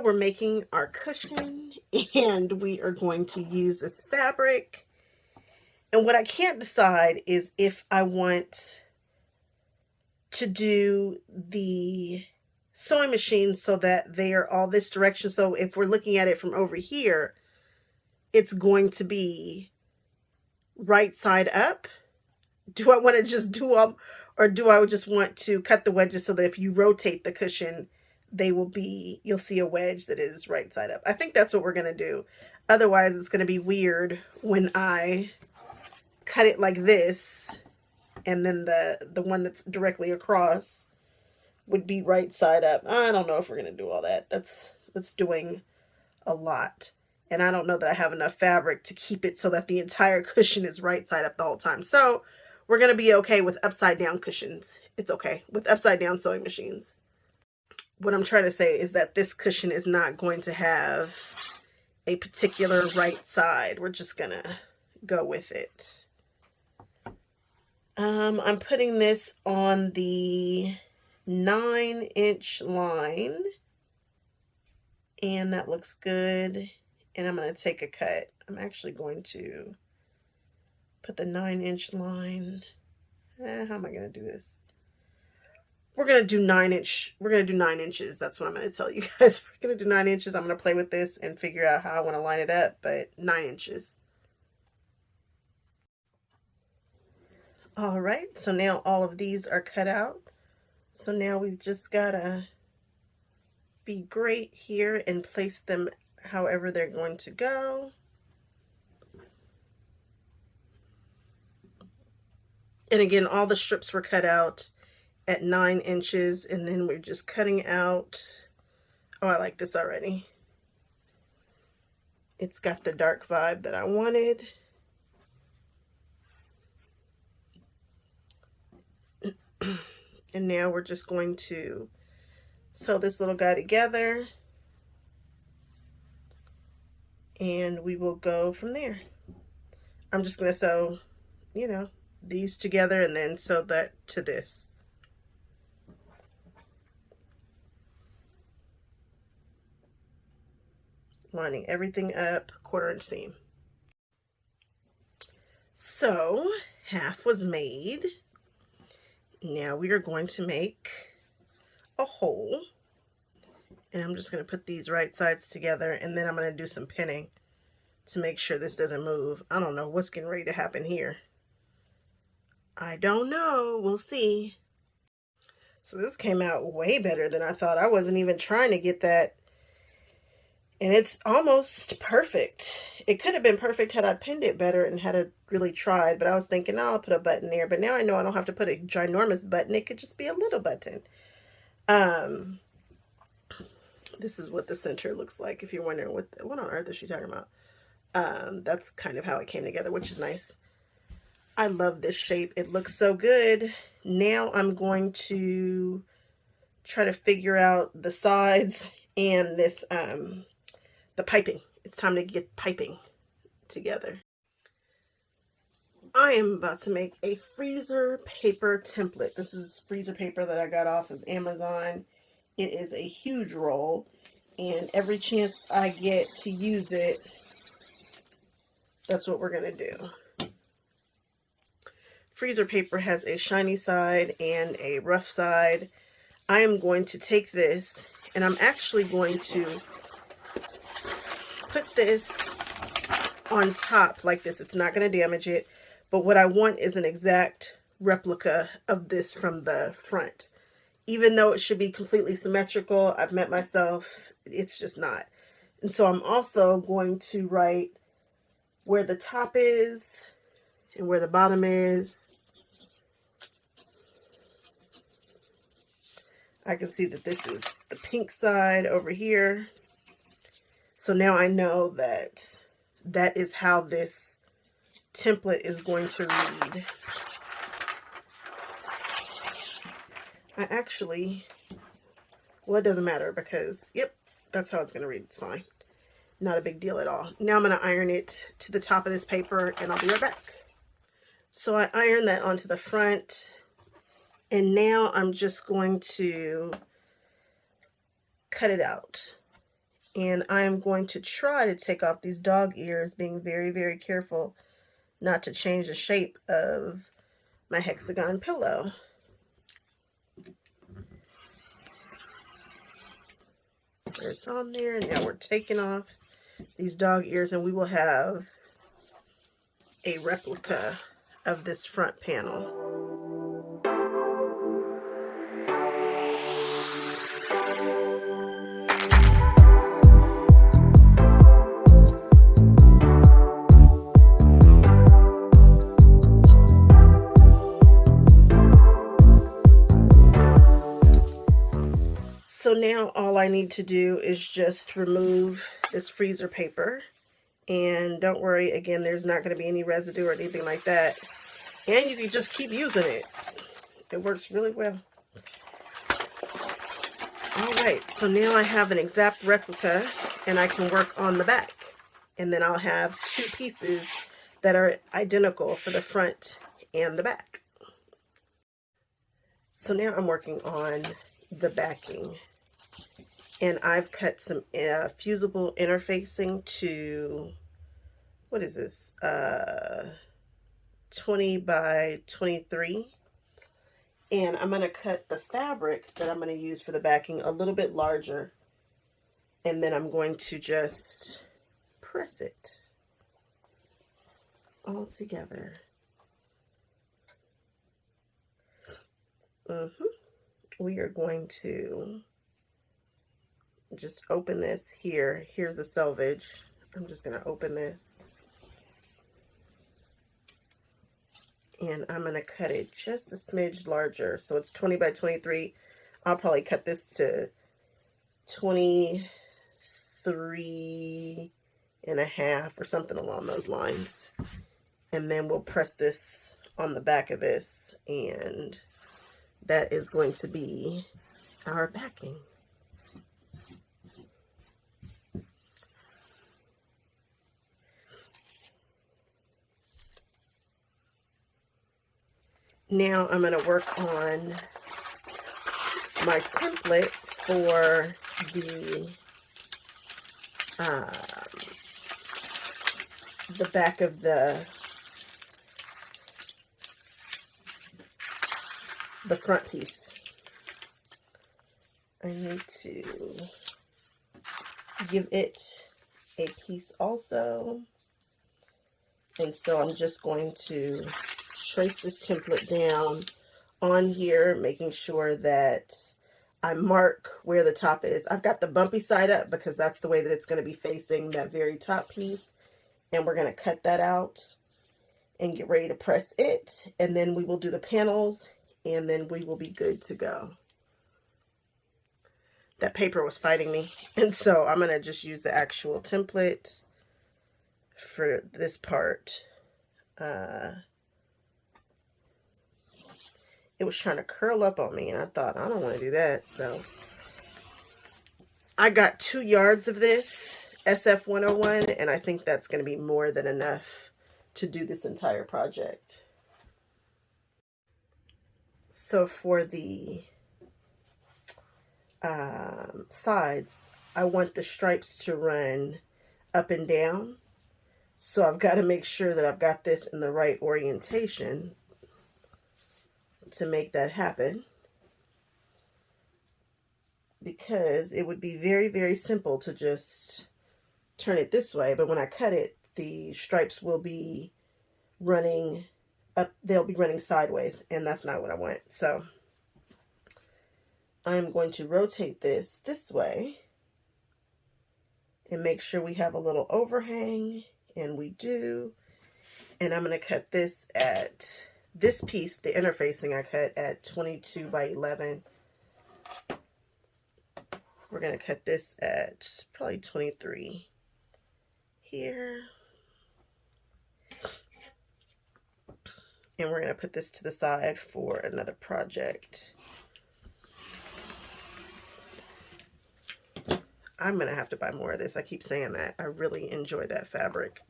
we're making our cushion and we are going to use this fabric. And what I can't decide is if I want to do the sewing machine so that they are all this direction. So if we're looking at it from over here, it's going to be right side up. Do I want to just do them, or do I just want to cut the wedges so that if you rotate the cushion, you'll see a wedge that is right side up? I think that's what we're going to do. Otherwise, it's going to be weird when I cut it like this, and then the one that's directly across would be right side up. I don't know if we're going to do all that. That's doing a lot. And I don't know that I have enough fabric to keep it so that the entire cushion is right side up the whole time. So we're going to be okay with upside down cushions. It's okay with upside down sewing machines. What I'm trying to say is that this cushion is not going to have a particular right side. We're just going to go with it. I'm putting this on the 9-inch line, and that looks good. And I'm going to take a cut. I'm actually going to put the 9-inch line. How am I going to do this? We're going to do 9-inch. We're going to do 9 inches. That's what I'm going to tell you guys. We're going to do 9 inches. I'm going to play with this and figure out how I want to line it up, but 9 inches. All right. So now all of these are cut out. So now we've just got to be great here and place them however they're going to go. And again, all the strips were cut out at 9 inches, and then we're just cutting out. Oh, I like this already. It's got the dark vibe that I wanted. And now we're just going to sew this little guy together, and we will go from there. I'm just going to sew, these together and then sew that to this. Lining everything up, 1/4 inch seam. So half was made. Now we are going to make a hole, and I'm just going to put these right sides together, and then I'm going to do some pinning to make sure this doesn't move. I don't know what's getting ready to happen here. I don't know. We'll see. So this came out way better than I thought. I wasn't even trying to get that. And it's almost perfect. It could have been perfect had I pinned it better and had I really tried. But I was thinking, oh, I'll put a button there. But now I know I don't have to put a ginormous button. It could just be a little button. This is what the center looks like. If you're wondering what on earth is she talking about. That's kind of how it came together, which is nice. I love this shape. It looks so good. Now I'm going to try to figure out the sides and this, the piping. It's time to get piping together. I am about to make a freezer paper template. This is freezer paper that I got off of Amazon. It is a huge roll, and every chance I get to use it, that's what we're going to do. Freezer paper has a shiny side and a rough side. I am going to take this, and I'm actually going to put this on top like this. It's not going to damage it, but what I want is an exact replica of this from the front. Even though it should be completely symmetrical, I've met myself, it's just not. And so I'm also going to write where the top is and where the bottom is. I can see that this is the pink side over here. So now I know that that is how this template is going to read. I actually, well, it doesn't matter because, yep, that's how it's going to read. It's fine. Not a big deal at all. Now I'm going to iron it to the top of this paper, and I'll be right back. So I ironed that onto the front, and now I'm just going to cut it out. And I am going to try to take off these dog ears, being very, very careful not to change the shape of my hexagon pillow. It's on there, and now we're taking off these dog ears, and we will have a replica of this front panel. So now all I need to do is just remove this freezer paper. And don't worry, again, there's not going to be any residue or anything like that. And you can just keep using it. It works really well. Alright, so now I have an exact replica and I can work on the back. And then I'll have two pieces that are identical for the front and the back. So now I'm working on the backing. And I've cut some fusible interfacing to, what is this, 20 by 23. And I'm going to cut the fabric that I'm going to use for the backing a little bit larger. And then I'm going to just press it all together. We are going to just open this here. Here's the selvage. I'm just going to open this. And I'm going to cut it just a smidge larger. So it's 20 by 23. I'll probably cut this to 23 and a half or something along those lines. And then we'll press this on the back of this. And that is going to be our backing. Now I'm going to work on my template for the back of the front piece. I need to give it a piece also. And so I'm just going to trace this template down on here, making sure that I mark where the top is. I've got the bumpy side up because that's the way that it's going to be facing, that very top piece. And we're going to cut that out and get ready to press it. And then we will do the panels and then we will be good to go. That paper was fighting me. And so I'm going to just use the actual template for this part. It was trying to curl up on me and I thought, I don't want to do that. So I got 2 yards of this SF101 and I think that's going to be more than enough to do this entire project. So for the sides, I want the stripes to run up and down. So I've got to make sure that I've got this in the right orientation to make that happen, because it would be very, very simple to just turn it this way, but when I cut it, the stripes will be running up, they'll be running sideways, and that's not what I want. So I'm going to rotate this way and make sure we have a little overhang, and we do. And I'm going to cut this at this piece, the interfacing, I cut at 22 by 11. We're going to cut this at probably 23 here. And we're going to put this to the side for another project. I'm going to have to buy more of this. I keep saying that. I really enjoy that fabric.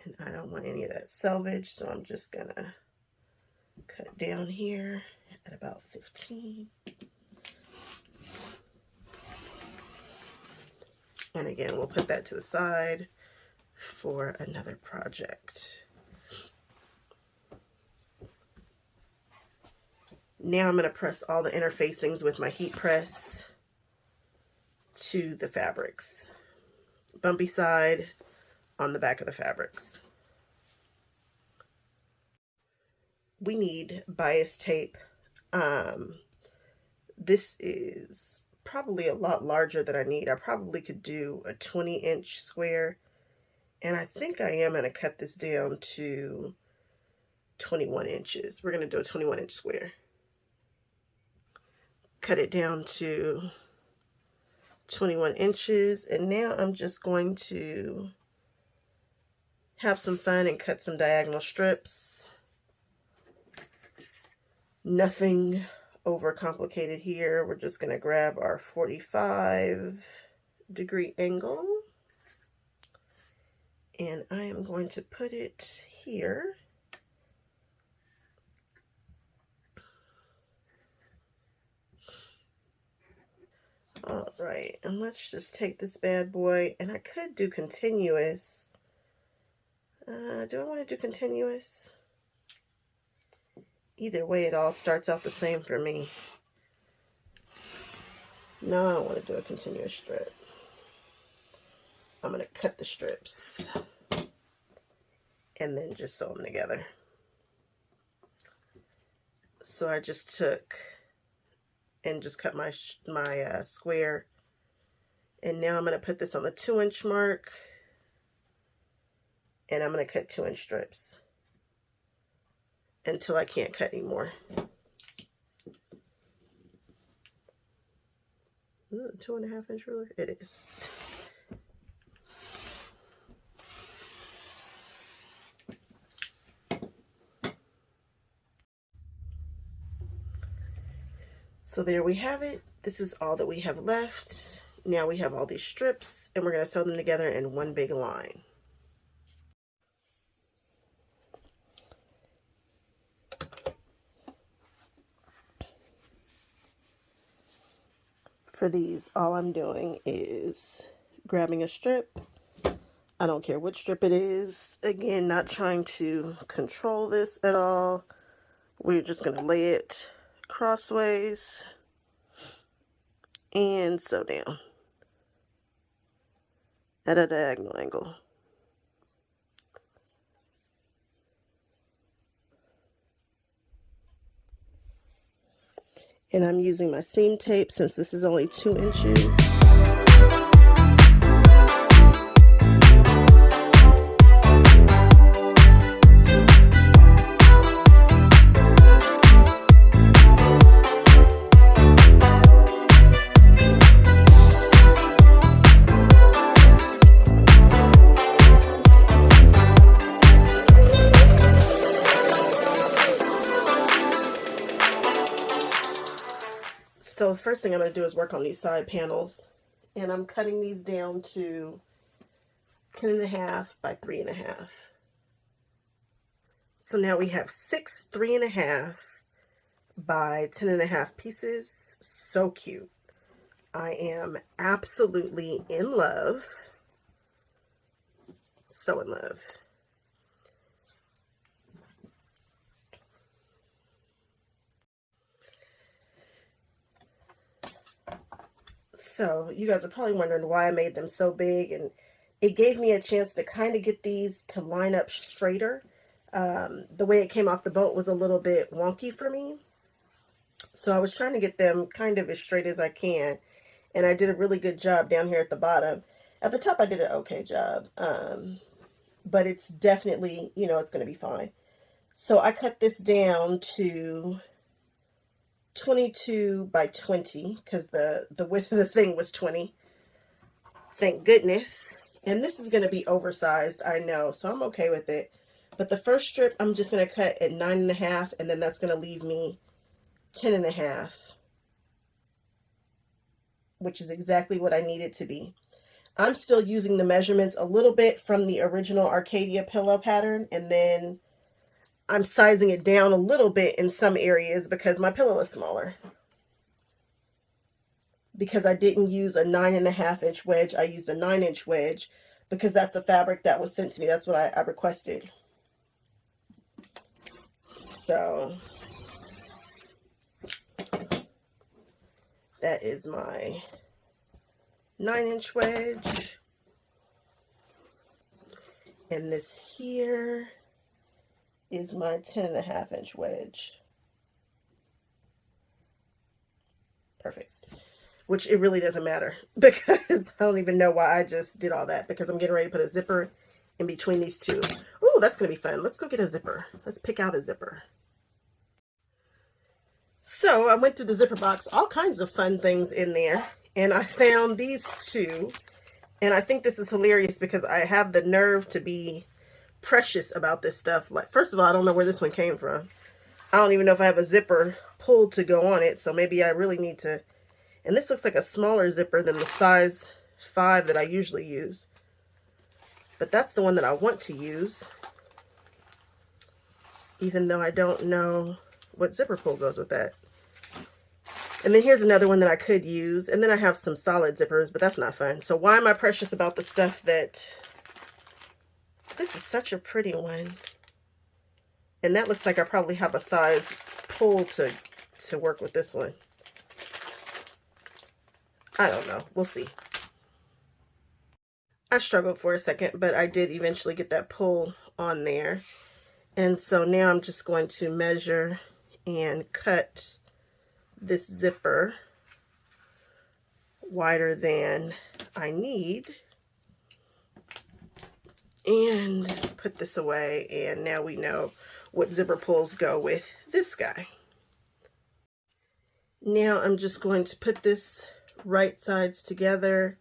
And I don't want any of that selvage, so I'm just gonna cut down here at about 15. And again, we'll put that to the side for another project. Now I'm going to press all the interfacings with my heat press to the fabrics. Bumpy side on the back of the fabrics. We need bias tape. This is probably a lot larger than I need. I probably could do a 20-inch square. And I think I am going to cut this down to 21 inches. We're going to do a 21-inch square. Cut it down to 21 inches. And now I'm just going to have some fun and cut some diagonal strips. Nothing overcomplicated here. We're just going to grab our 45-degree angle. And I am going to put it here. All right, and let's just take this bad boy, and I could do continuous. Do I want to do continuous? Either way, it all starts out the same for me. No, I don't want to do a continuous strip. I'm going to cut the strips and then just sew them together. So I just took and just cut my square, and now I'm going to put this on the 2-inch mark, and I'm going to cut 2-inch strips until I can't cut anymore. Is it a 2.5-inch ruler? It is. So there we have it. This is all that we have left. Now we have all these strips, and we're going to sew them together in one big line. For these, all I'm doing is grabbing a strip. I don't care which strip it is. Again, not trying to control this at all. We're just going to lay it crossways and sew down at a diagonal angle. And I'm using my seam tape since this is only 2 inches. So the first thing I'm going to do is work on these side panels, and I'm cutting these down to 10.5 by 3.5. So now we have 6 3.5 by 10.5 pieces. So cute. I am absolutely in love. So in love. So you guys are probably wondering why I made them so big, and it gave me a chance to kind of get these to line up straighter. The way it came off the boat was a little bit wonky for me. So I was trying to get them kind of as straight as I can, and I did a really good job down here at the bottom. At the top I did an okay job, but it's definitely, you know, it's going to be fine. So I cut this down to 22 by 20 because the width of the thing was 20. Thank goodness. And this is going to be oversized, I know, so I'm okay with it. But the first strip I'm just going to cut at 9.5, and then that's going to leave me 10.5, which is exactly what I need it to be. I'm still using the measurements a little bit from the original Arcadia pillow pattern, and then I'm sizing it down a little bit in some areas because my pillow is smaller. Because I didn't use a 9.5-inch wedge, I used a 9-inch wedge because that's the fabric that was sent to me. That's what I requested. So that is my 9-inch wedge. And this here is my 10.5-inch wedge. Perfect. Which it really doesn't matter because I don't even know why I just did all that, because I'm getting ready to put a zipper in between these two. Ooh, that's going to be fun. Let's go get a zipper. Let's pick out a zipper. So I went through the zipper box, all kinds of fun things in there, and I found these two. And I think this is hilarious because I have the nerve to be precious about this stuff. Like, first of all, I don't know where this one came from. I don't even know if I have a zipper pulled to go on it, so maybe I really need to. And this looks like a smaller zipper than the size 5 that I usually use. But that's the one that I want to use, even though I don't know what zipper pull goes with that. And then here's another one that I could use. And then I have some solid zippers, but that's not fun. So why am I precious about the stuff that... This is such a pretty one. And that looks like I probably have a size pull to work with this one. I don't know. We'll see. I struggled for a second, but I did eventually get that pull on there. And so now I'm just going to measure and cut this zipper wider than I need. And put this away. And now we know what zipper pulls go with this guy. Now I'm just going to put this right sides together,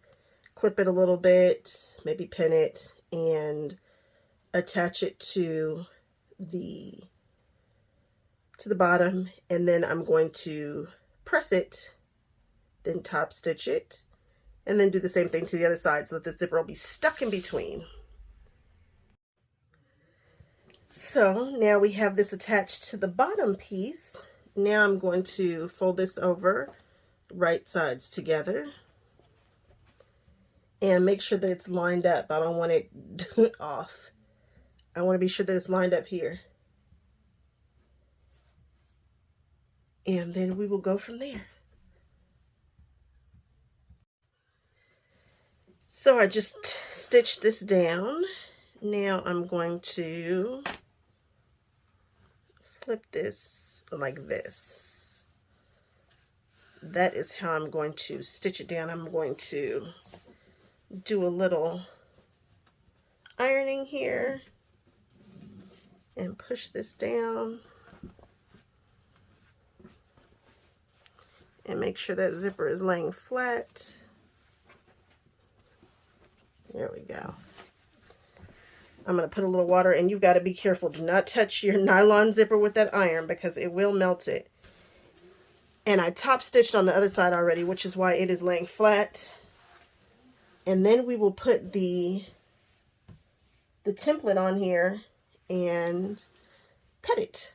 clip it a little bit, maybe pin it, and attach it to the bottom. And then I'm going to press it, then top stitch it, and then do the same thing to the other side so that the zipper will be stuck in between. So now we have this attached to the bottom piece. Now I'm going to fold this over, right sides together, and make sure that it's lined up. I don't want it off. I want to be sure that it's lined up here. And then we will go from there. So I just stitched this down. Now I'm going to flip this like this. That is how I'm going to stitch it down. I'm going to do a little ironing here and push this down and make sure that zipper is laying flat. There we go. I'm going to put a little water, and you've got to be careful. Do not touch your nylon zipper with that iron because it will melt it. And I top stitched on the other side already, which is why it is laying flat. And then we will put the template on here and cut it.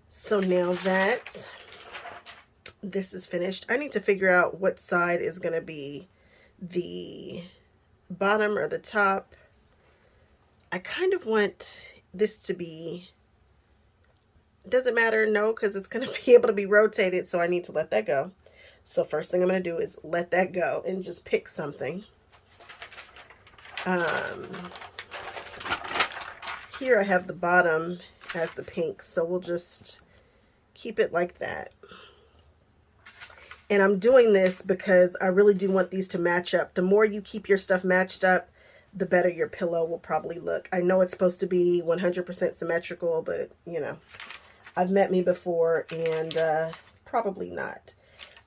So now that this is finished, I need to figure out what side is going to be the bottom or the top. I kind of want this to be, it doesn't matter, no, because it's going to be able to be rotated, so I need to let that go. So first thing I'm going to do is let that go and just pick something. Here I have the bottom as the pink, so we'll just keep it like that. And I'm doing this because I really do want these to match up. The more you keep your stuff matched up, the better your pillow will probably look. I know it's supposed to be 100% symmetrical, but you know, I've met me before, and probably not.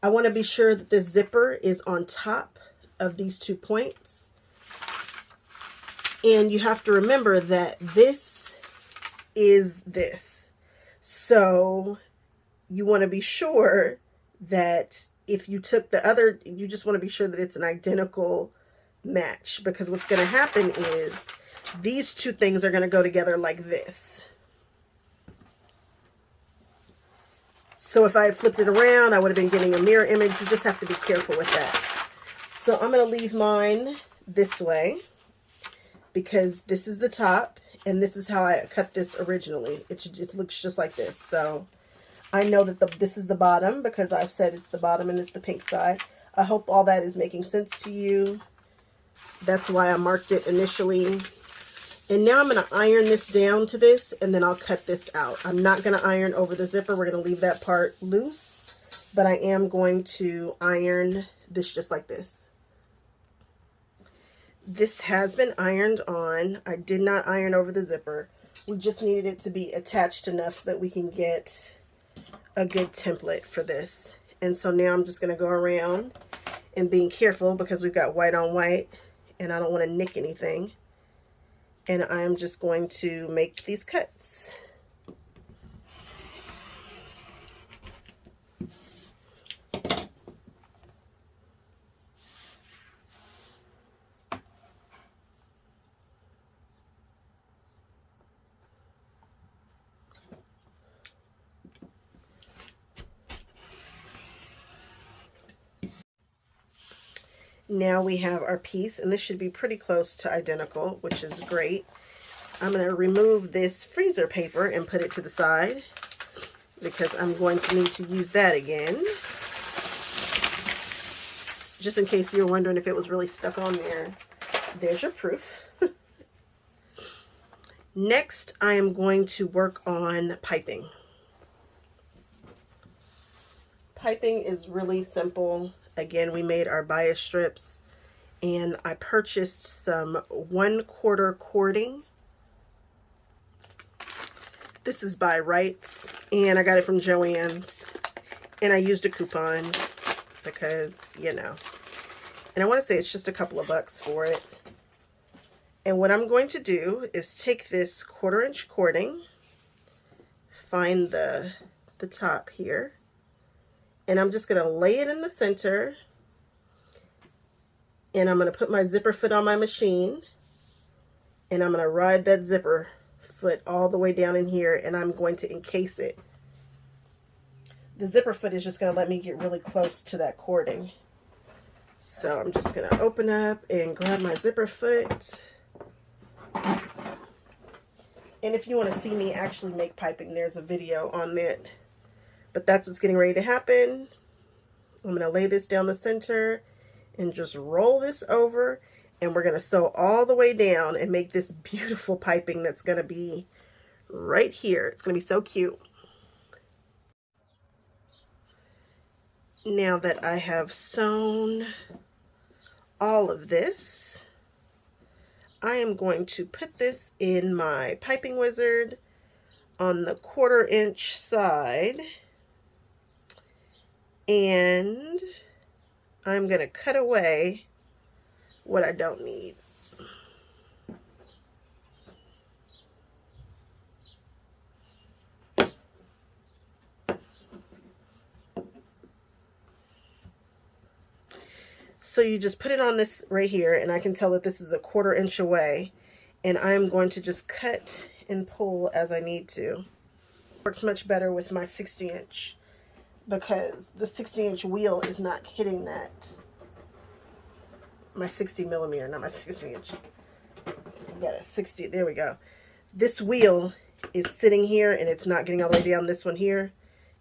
I want to be sure that this zipper is on top of these 2 points. And you have to remember that this is this. So you want to be sure that if you took the other, you just want to be sure that it's an identical match, because what's going to happen is these two things are going to go together like this. So if I had flipped it around, I would have been getting a mirror image. You just have to be careful with that. So I'm going to leave mine this way because this is the top and this is how I cut this originally. It looks just like this. So I know that this is the bottom because I've said it's the bottom and it's the pink side. I hope all that is making sense to you. That's why I marked it initially. And now I'm going to iron this down to this, and then I'll cut this out. I'm not going to iron over the zipper. We're going to leave that part loose, but I am going to iron this just like this. This has been ironed on. I did not iron over the zipper. We just needed it to be attached enough so that we can get a good template for this. And so now I'm just going to go around and being careful because we've got white on white and I don't want to nick anything. And I'm just going to make these cuts. Now we have our piece, and this should be pretty close to identical, which is great. I'm going to remove this freezer paper and put it to the side because I'm going to need to use that again. Just in case you're wondering if it was really stuck on there, there's your proof. Next, I am going to work on piping. Piping is really simple. Again, we made our bias strips and I purchased some 1/4 cording. This is by Wrights and I got it from Joann's and I used a coupon because, you know, and I want to say it's just a couple of bucks for it. And what I'm going to do is take this 1/4 inch cording, find the top here, and I'm just going to lay it in the center, and I'm going to put my zipper foot on my machine, and I'm going to ride that zipper foot all the way down in here, and I'm going to encase it. The zipper foot is just going to let me get really close to that cording. So I'm just going to open up and grab my zipper foot. And if you want to see me actually make piping, there's a video on that. But that's what's getting ready to happen. I'm going to lay this down the center and just roll this over. And we're going to sew all the way down and make this beautiful piping that's going to be right here. It's going to be so cute. Now that I have sewn all of this, I am going to put this in my piping wizard on the 1/4 inch side. And I'm going to cut away what I don't need. So you just put it on this right here, and I can tell that this is a 1/4 inch away, and I'm going to just cut and pull as I need to. Works much better with my 60 inch because the 60 inch wheel is not hitting that. My 60 millimeter, not my 60 inch. I got a 60, there we go. This wheel is sitting here and it's not getting all the way down. This one here,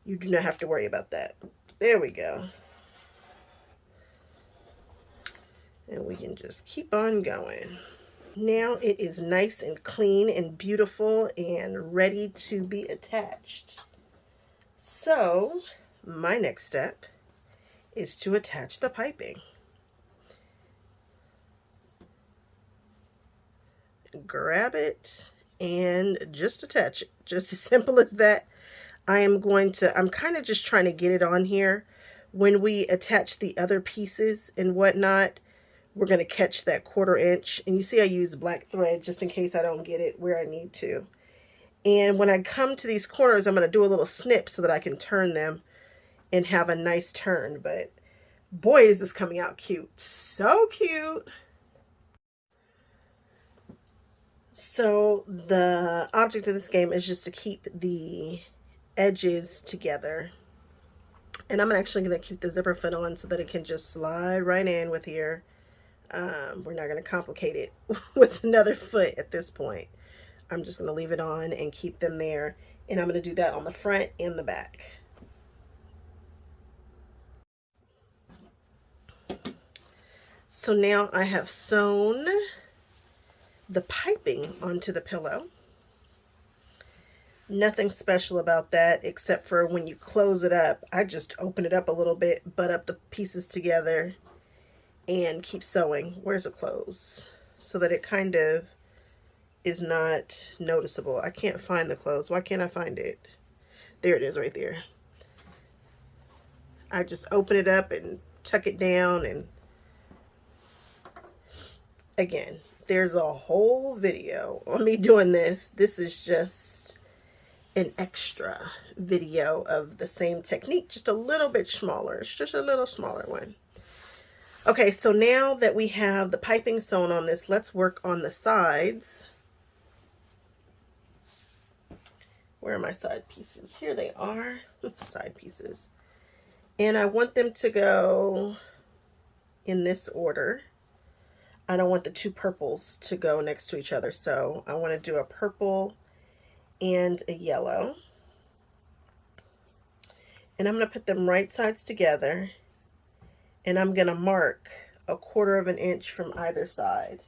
you do not have to worry about that. There we go. And we can just keep on going. Now it is nice and clean and beautiful and ready to be attached. So my next step is to attach the piping. Grab it and just attach it. Just as simple as that. I'm kind of just trying to get it on here. When we attach the other pieces and whatnot, we're going to catch that 1/4 inch. And you see I use black thread just in case I don't get it where I need to. And when I come to these corners, I'm going to do a little snip so that I can turn them and have a nice turn. But boy, is this coming out cute. So cute. So the object of this game is just to keep the edges together. And I'm actually going to keep the zipper foot on so that it can just slide right in with here. We're not going to complicate it with another foot at this point. I'm just going to leave it on and keep them there. And I'm going to do that on the front and the back. So now I have sewn the piping onto the pillow. Nothing special about that except for when you close it up, I just open it up a little bit, butt up the pieces together, and keep sewing. Where's the close? So that it kind of is not noticeable. I can't find the close. Why can't I find it? There it is right there. I just open it up and tuck it down, and again, there's a whole video on me doing this. This is just an extra video of the same technique, just a little bit smaller. It's just a little smaller one. Okay, so now that we have the piping sewn on this, let's work on the sides. Where are my side pieces? Here they are, side pieces. And I want them to go in this order. I don't want the two purples to go next to each other, so I want to do a purple and a yellow. And I'm going to put them right sides together, and I'm going to mark 1/4 inch from either side,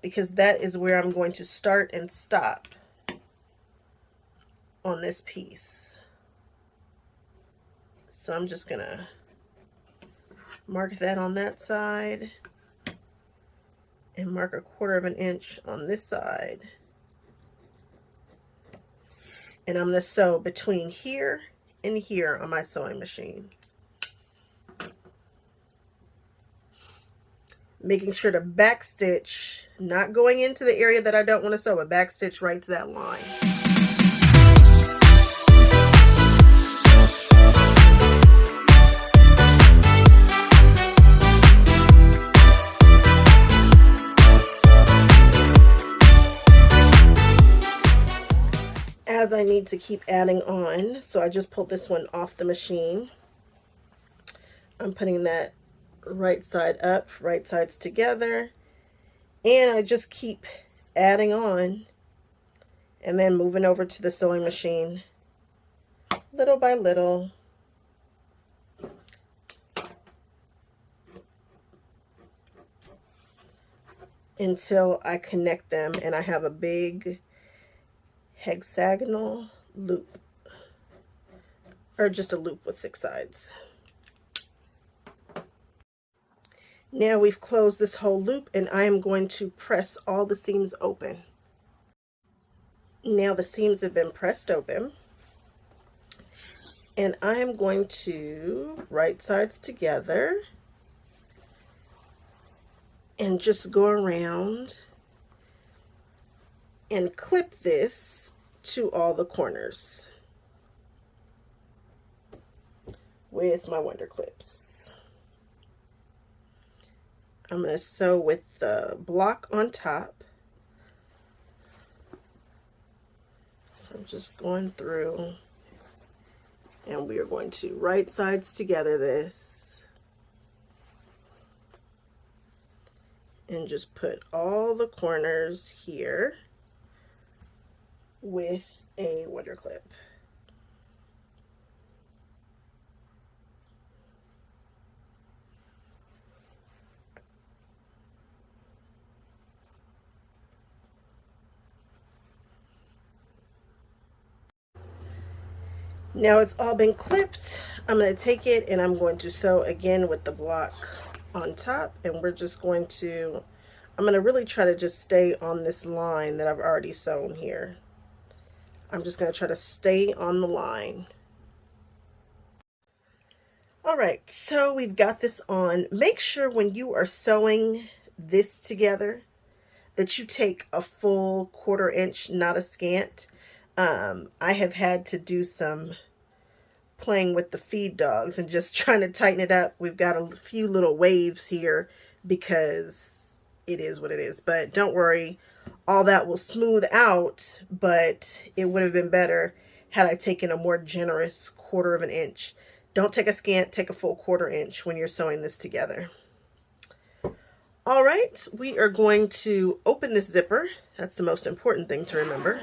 because that is where I'm going to start and stop on this piece. So I'm just going to mark that on that side and mark 1/4 inch on this side. And I'm going to sew between here and here on my sewing machine. Making sure to back stitch, not going into the area that I don't want to sew, but back stitch right to that line. As I need to keep adding on, so I just pulled this one off the machine. I'm putting that right side up, right sides together, and I just keep adding on and then moving over to the sewing machine little by little. Until I connect them and I have a big hexagonal loop, or just a loop with 6 sides. Now we've closed this whole loop, and I am going to press all the seams open. Now the seams have been pressed open, and I am going to right sides together and just go around and clip this to all the corners with my Wonder Clips. I'm going to sew with the block on top. So I'm just going through, and we are going to right sides together this and just put all the corners here with a Wonder Clip. Now it's all been clipped. I'm going to take it and I'm going to sew again with the block on top, and we're just going to, I'm going to really try to just stay on this line that I've already sewn here. I'm just going to try to stay on the line. All right, so we've got this on. Make sure when you are sewing this together that you take a full 1/4 inch, not a scant. I have had to do some playing with the feed dogs and just trying to tighten it up. We've got a few little waves here because it is what it is. But don't worry, all that will smooth out, but it would have been better had I taken a more generous 1/4 of an inch. Don't take a scant, take a full 1/4 inch when you're sewing this together. All right, we are going to open this zipper. That's the most important thing to remember.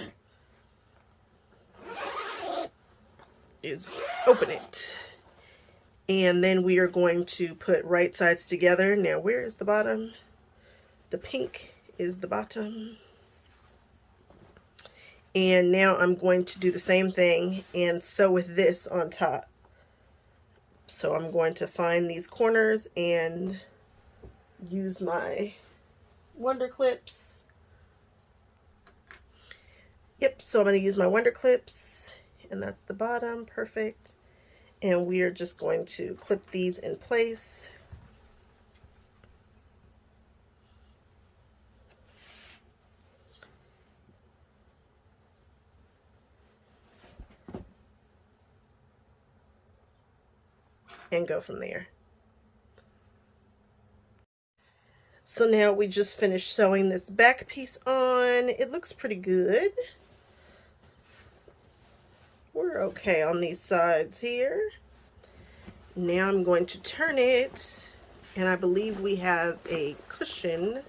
Is open it. And then we are going to put right sides together. Now, where is the bottom? The pink is the bottom. And now I'm going to do the same thing and sew with this on top. So I'm going to find these corners and use my Wonder Clips. Yep, so I'm going to use my Wonder Clips, and that's the bottom. Perfect. And we are just going to clip these in place. And go from there. So now we just finished sewing this back piece on. It looks pretty good. We're okay on these sides here. Now I'm going to turn it, and I believe we have a cushion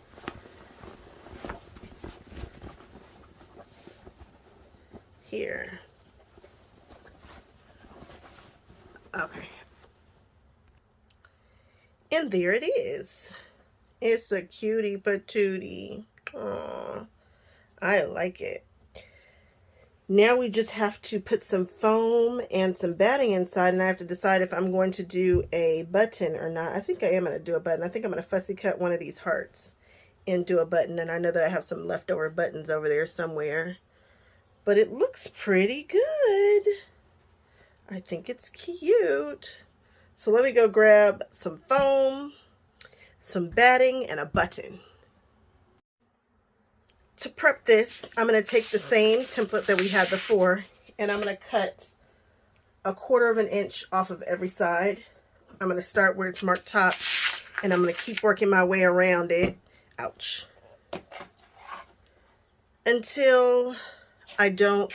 here. Okay. And there it is. It's a cutie patootie. Aww, I like it. Now we just have to put some foam and some batting inside, and I have to decide if I'm going to do a button or not. I think I am going to do a button. I think I'm going to fussy cut one of these hearts and do a button, and I know that I have some leftover buttons over there somewhere. But it looks pretty good. I think it's cute. So let me go grab some foam, some batting, and a button. To prep this, I'm going to take the same template that we had before, and I'm going to cut a 1/4 of an inch off of every side. I'm going to start where it's marked top, and I'm going to keep working my way around it. Ouch. Until I don't,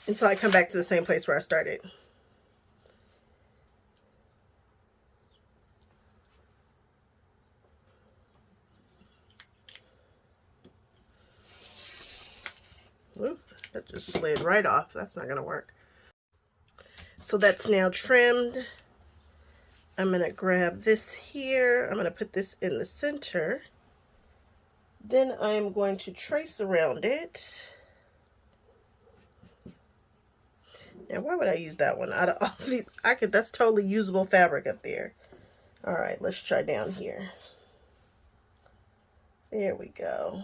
until I come back to the same place where I started. Oop, that just slid right off. That's not going to work. So that's now trimmed. I'm going to grab this here. I'm going to put this in the center. Then I'm going to trace around it. Now, why would I use that one? Out of all these, that's totally usable fabric up there. All right, let's try down here. There we go.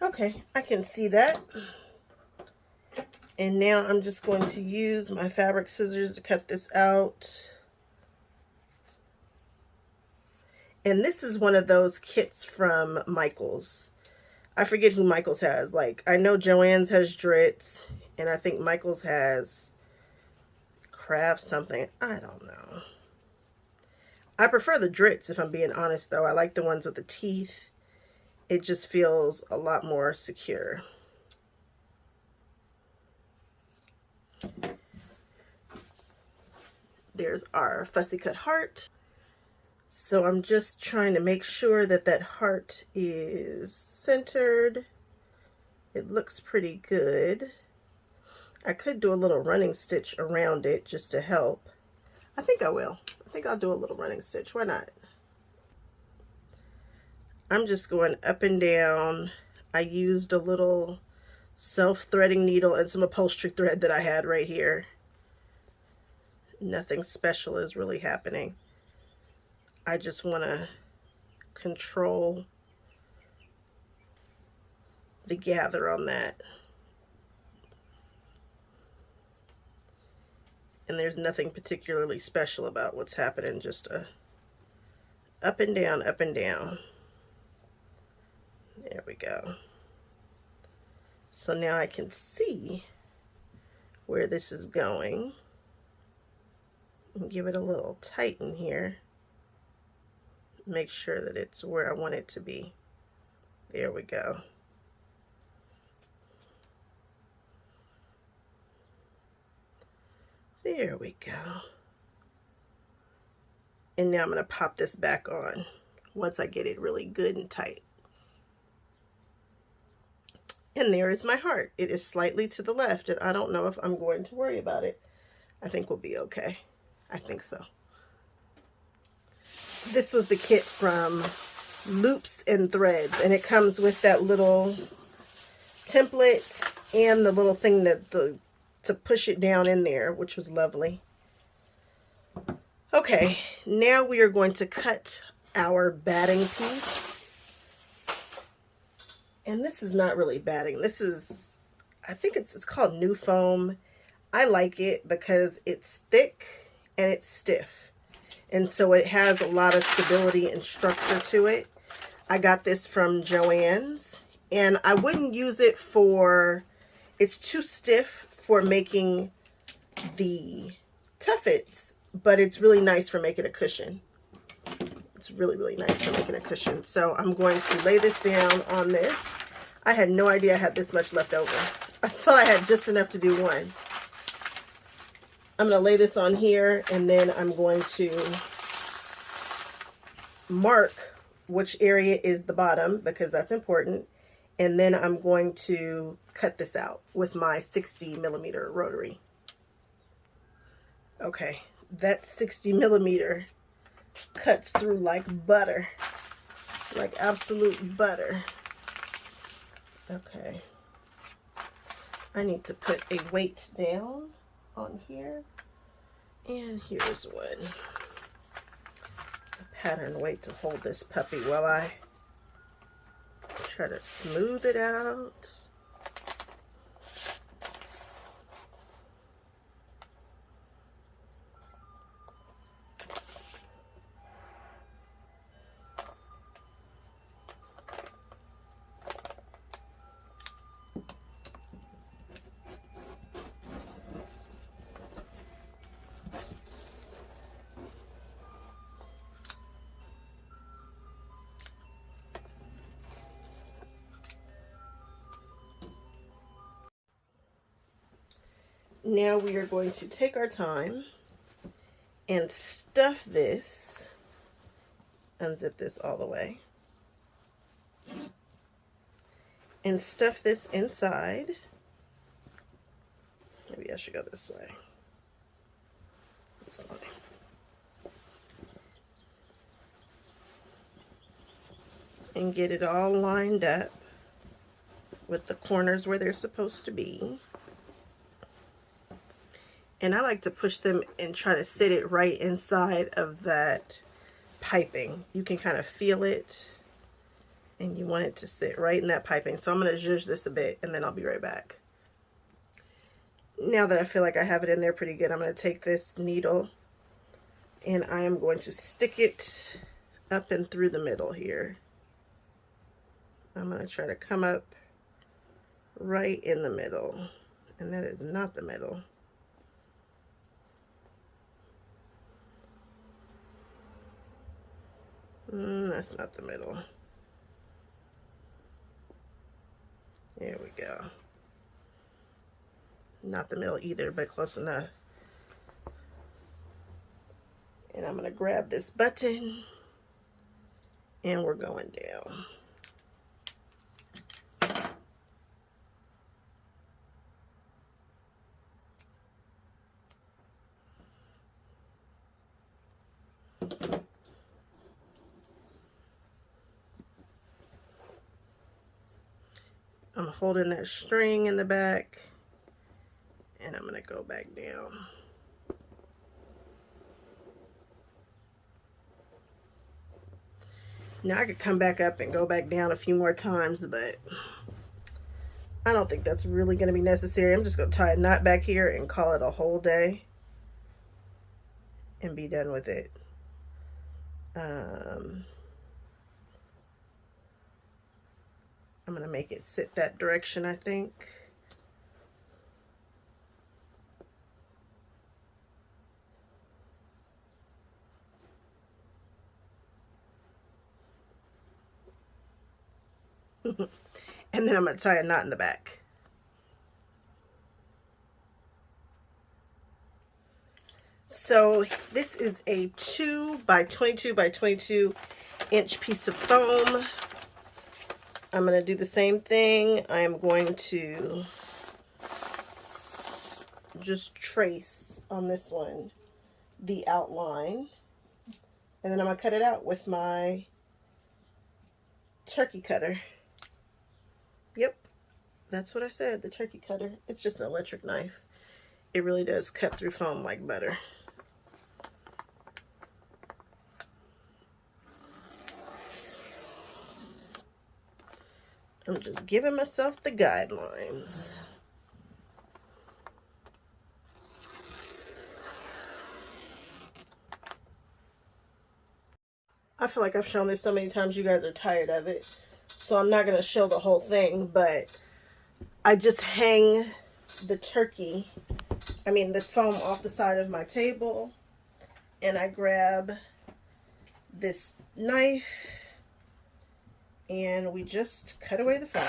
Okay, I can see that. And now I'm just going to use my fabric scissors to cut this out. And this is one of those kits from Michaels. I forget who Michaels has. Like, I know Joann's has Dritz, and I think Michaels has Craft something. I don't know. I prefer the Dritz, if I'm being honest, though. I like the ones with the teeth. It just feels a lot more secure. There's our fussy cut heart. So I'm just trying to make sure that that heart is centered. It looks pretty good. I could do a little running stitch around it just to help. I think I will. I think I'll do a little running stitch. Why not? I'm just going up and down. I used a little self-threading needle and some upholstery thread that I had right here. Nothing special is really happening. I just want to control the gather on that. And there's nothing particularly special about what's happening, just a up and down, up and down. There we go. So now I can see where this is going. And give it a little tighten here. Make sure that it's where I want it to be. There we go. There we go. And now I'm going to pop this back on once I get it really good and tight. And there is my heart. It is slightly to the left, and I don't know if I'm going to worry about it. I think we'll be okay. I think so. This was the kit from Loops and Threads, and it comes with that little template and the little thing that to push it down in there, which was lovely. Okay, now we are going to cut our batting piece. And this is not really batting. This is, I think it's called New Foam. I like it because it's thick and it's stiff. And so it has a lot of stability and structure to it. I got this from Joann's, and I wouldn't use it for, it's too stiff for making the tuffets, but it's really nice for making a cushion. It's really, really nice for making a cushion. So I'm going to lay this down on this. I had no idea I had this much left over. I thought I had just enough to do one. I'm going to lay this on here, and then I'm going to mark which area is the bottom, because that's important. And then I'm going to cut this out with my 60mm rotary. Okay, that 60mm cuts through like butter, like absolute butter. Okay, I need to put a weight down on here, and here's one. A pattern weight to hold this puppy while I try to smooth it out. Now we are going to take our time and stuff this, unzip this all the way, and stuff this inside. Maybe I should go this way. That's fine. And get it all lined up with the corners where they're supposed to be. And I like to push them and try to sit it right inside of that piping. You can kind of feel it, and you want it to sit right in that piping. So I'm going to zhuzh this a bit, and then I'll be right back. Now that I feel like I have it in there pretty good, I'm going to take this needle, and I am going to stick it up and through the middle here. I'm going to try to come up right in the middle, and that is not the middle. That's not the middle. There we go. Not the middle either, but close enough. And I'm going to grab this button, and we're going down. I'm holding that string in the back, and I'm going to go back down. Now I could come back up and go back down a few more times, but I don't think that's really going to be necessary. I'm just going to tie a knot back here and call it a whole day and be done with it. I'm going to make it sit that direction, I think. And then I'm going to tie a knot in the back. So this is a 2 by 22 by 22 inch piece of foam. I'm going to do the same thing. I am going to just trace on this one the outline, and then I'm going to cut it out with my turkey cutter. Yep, that's what I said, the turkey cutter. It's just an electric knife. It really does cut through foam like butter. I'm just giving myself the guidelines. I feel like I've shown this so many times you guys are tired of it. So I'm not going to show the whole thing, but I just hang the the foam off the side of my table, and I grab this knife and we just cut away the foam.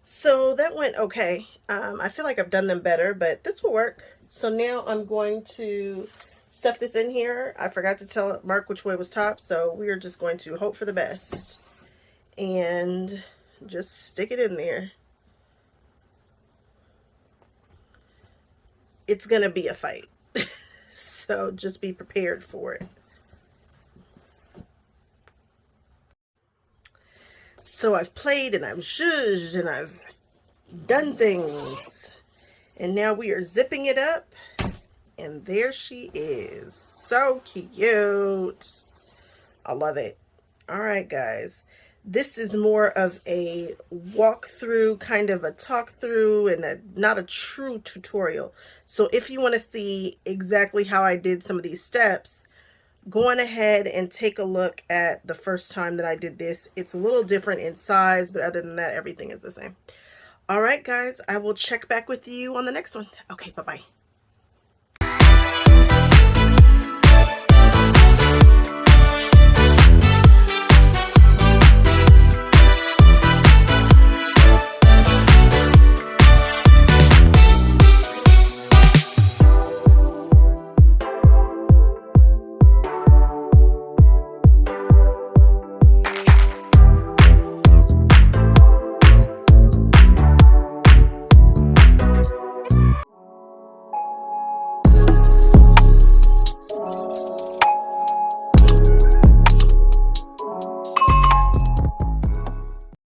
So that went okay. I feel like I've done them better, but this will work. So now I'm going to stuff this in here. I forgot to tell Mark which way was top, so we are just going to hope for the best and just stick it in there. It's gonna be a fight, so just be prepared for it. So I've played and I've zhuzhed and I've done things. And now we are zipping it up. And there she is. So cute. I love it. All right, guys. This is more of a walkthrough, kind of a talk through, and not a true tutorial. So if you want to see exactly how I did some of these steps, go on ahead and take a look at the first time that I did this. It's a little different in size, but other than that, everything is the same. All right, guys, I will check back with you on the next one. Okay, bye-bye.